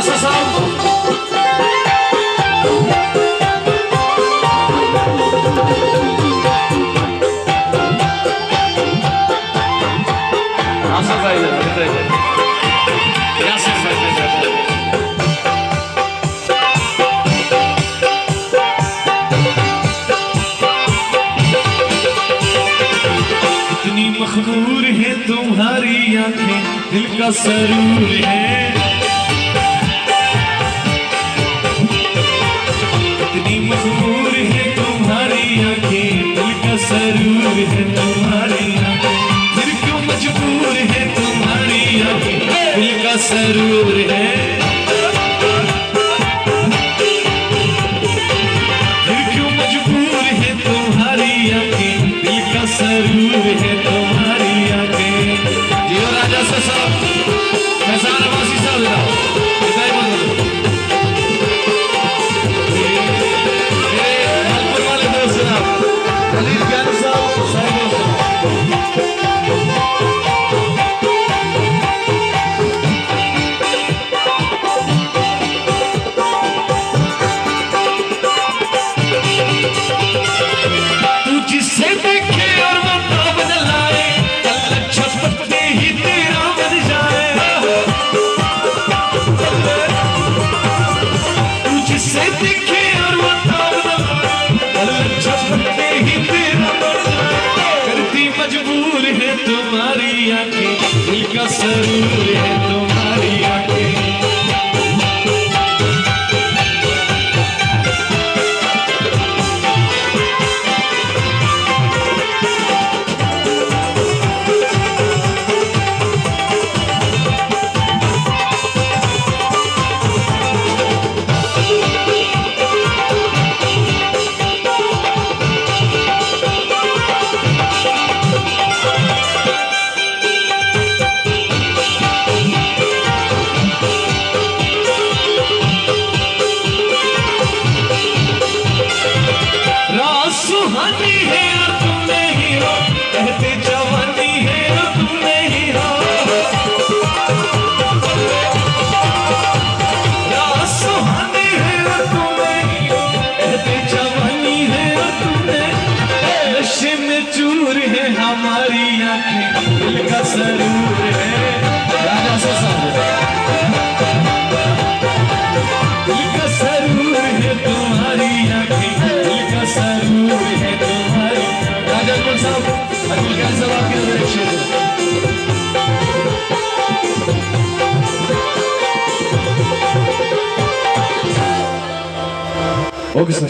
राजा साहब आसफ भाई यासिर भाई इतनी मखबूर है तुम्हारी आंखें दिल का सरूर है, इतनी मखबूर है तुम्हारी आंखें दिल का सरूर है, तुम्हारी आंखें फिर क्यों मजबूर है तुम्हारी आंखें दिल का सरूर है, फिर क्यों मजबूर है तुम्हारी आंखें दिल का सरूर है, तुम्हारी आंखें। जियो राजा साहब फैजान अब्बासी साहब मेरे मालपुर वाले दोस्त जनाब खलील ज्ञानी साहब साहिब तू जिससे देखे और वो ना बदलाए कल छपते ही तेरा बन जाए, तू जिससे देखे और वो ना बदलाए कल छपते ही तेरा बन जाए, करती मजबूर है तुम्हारी आंखें दिल का सरूर है, तुम्हारी आंखें। सुहानी है और तुम नहीं हो, कहते जवानी है और तुम नहीं हो, सुहानी है और तुम नहीं हो, कहते जवानी है और तुम नहीं, नशे में चूर है हमारी आंखें दिल का सरूर है, राजा साहब दिल का सरूर है तुम्हारी आंखें दिल का सरूर है, तुम्हारी। राजा साहब अब्दुल कादिर साहब आपके अंदर एक शेर ओके सर।